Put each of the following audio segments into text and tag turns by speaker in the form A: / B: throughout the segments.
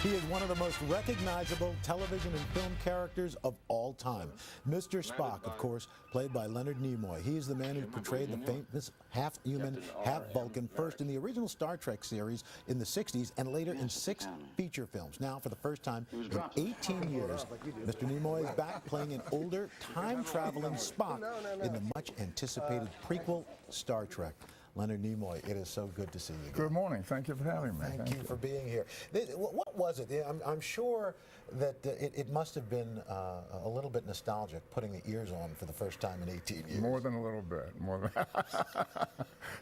A: He is one of the most recognizable television and film characters of all time. Mr. Spock, of course, played by Leonard Nimoy. He is the man who portrayed the famous half-human, half-Vulcan, first in the original Star Trek series in the 60s and later in 6 feature films. Now, for the first time in 18 years, Mr. Nimoy is back playing an older, time-traveling Spock in the much-anticipated prequel Star Trek. Leonard Nimoy, it is so good to see you again.
B: Good morning. Thank you for having me.
A: Thank you for being here. What was it? I'm sure that it must have been a little bit nostalgic putting the ears on for the first time in 18 years.
B: More than a little bit. More than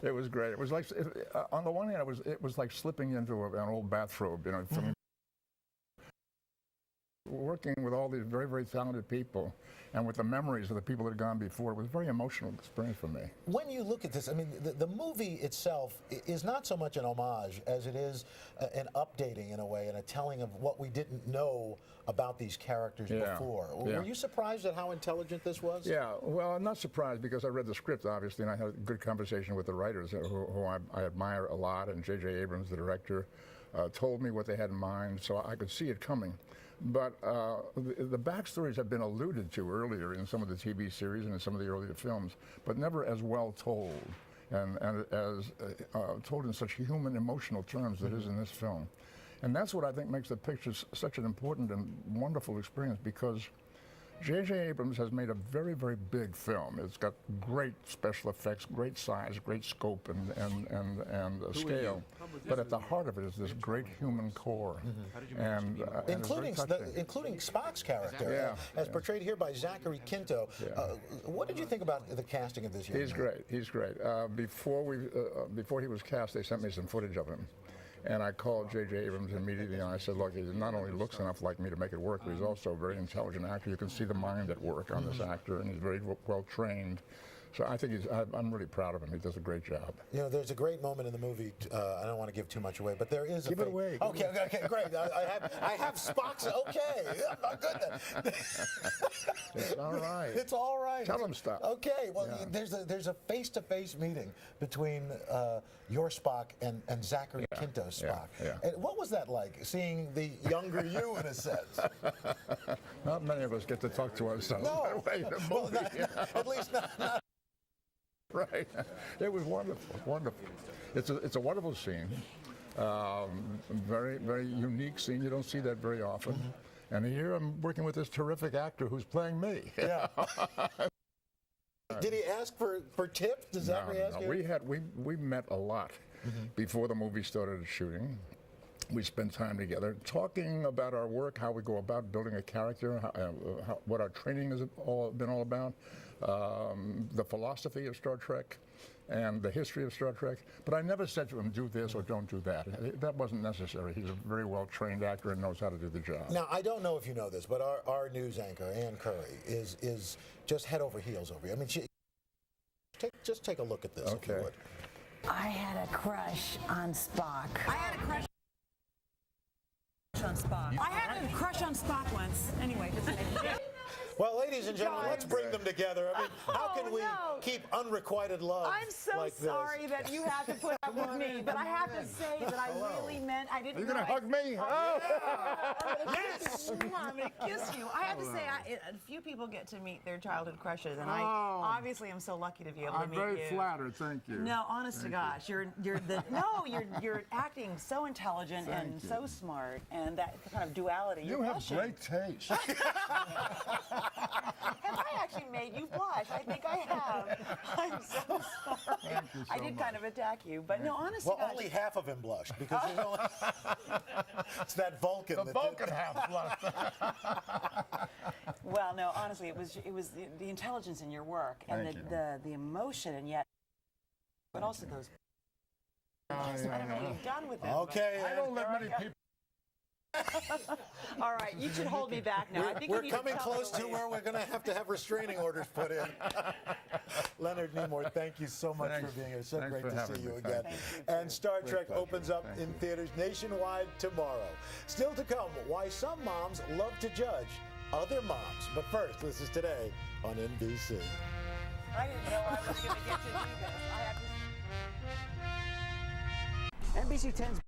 B: it was great. It was like, on the one hand, it was like slipping into an old bathrobe, you know. Working with all these very, very talented people and with the memories of the people that had gone before, it was a very emotional experience for me.
A: When you look at this, I mean, the movie itself is not so much an homage as it is an updating in a way and a telling of what we didn't know about these characters before.
B: Yeah.
A: Were you surprised at how intelligent this was?
B: Yeah, well, I'm not surprised because I read the script, obviously, and I had a good conversation with the writers who I admire a lot, and J.J. Abrams, the director, told me what they had in mind, so I could see it coming. But the backstories have been alluded to earlier in some of the TV series and in some of the earlier films, but never as well told and as told in such human, emotional terms that is in this film. And that's what I think makes the picture such an important and wonderful experience, because J.J. Abrams has made a very, very big film. It's got great special effects, great size, great scope and scale. But at the heart of it is this great human core. And
A: including Spock's character, as portrayed here by Zachary Quinto. What did you think about the casting of this young man?
B: He's great. He's great. Before he was cast, they sent me some footage of him. And I called J.J. Abrams immediately, and I said, look, he not only looks enough like me to make it work, but he's also a very intelligent actor. You can see the mind at work on this actor, and he's very well trained. So I think I'm really proud of him. He does a great job. You know,
A: there's a great moment in the movie. I don't want to give too much away, but there is
B: give it away.
A: Okay, great. I have Spock's okay. My goodness.
B: It's all right.
A: It's all right.
B: Tell him stuff.
A: Okay. Well, there's a face-to-face meeting between your Spock and Zachary Quinto's Spock. And what was that like, seeing the younger you in a sense?
B: Not many of us get to talk to ourselves.
A: No. Well, at least not.
B: Right. It was wonderful. Wonderful. It's a wonderful scene. Very, very unique scene. You don't see that very often. And here I'm working with this terrific actor who's playing me.
A: Yeah. Did he ask for tips? Does Zachary ask you?
B: We met a lot before the movie started shooting. We spent time together talking about our work, how we go about building a character, what our training has been all about, the philosophy of Star Trek, and the history of Star Trek. But I never said to him, do this or don't do that. That wasn't necessary. He's a very well-trained actor and knows how to do the job.
A: Now, I don't know if you know this, but our news anchor, Ann Curry, is just head over heels over you. I mean, just take a look at this, if you would.
C: I had a crush on Spock.
D: I had a crush on Spock. I had a crush on Spock once. Anyway.
A: Well, ladies and gentlemen, let's bring them together. I mean, how can we keep unrequited love
D: I'm so
A: like
D: sorry that you had to put up with me, but I have to say that I really meant, I didn't
B: You're going to hug me? Oh!
D: Yes! I'm going to kiss you. I have to say, a few people get to meet their childhood crushes, and I obviously am so lucky to be able to meet you.
B: I'm very flattered, thank you.
D: No, honest to gosh, you're acting so intelligent and so smart, and that kind of duality.
B: You have great taste.
D: Have I actually made you blush? I think I have. I'm so sorry.
B: Thank you so
D: I did
B: much.
D: kind of attack you, but no, honestly.
A: Well, only half of him blushed because there's only it's that Vulcan.
B: The Vulcan half blushed.
D: Well, no, honestly, it was the intelligence in your work and the emotion, and yet, but also those. I don't know what you've done with them.
A: Okay.
B: I don't let many people.
D: All right, you should hold me back now. I think
A: we're coming close to where we're going to have restraining orders put in. Leonard Nimoy, thank you so much for being here. So great to see you again. And Star Trek opens up in theaters nationwide tomorrow. Still to come, why some moms love to judge other moms. But first, this is Today on NBC.
D: I didn't know I was going to get to do this. NBC 10's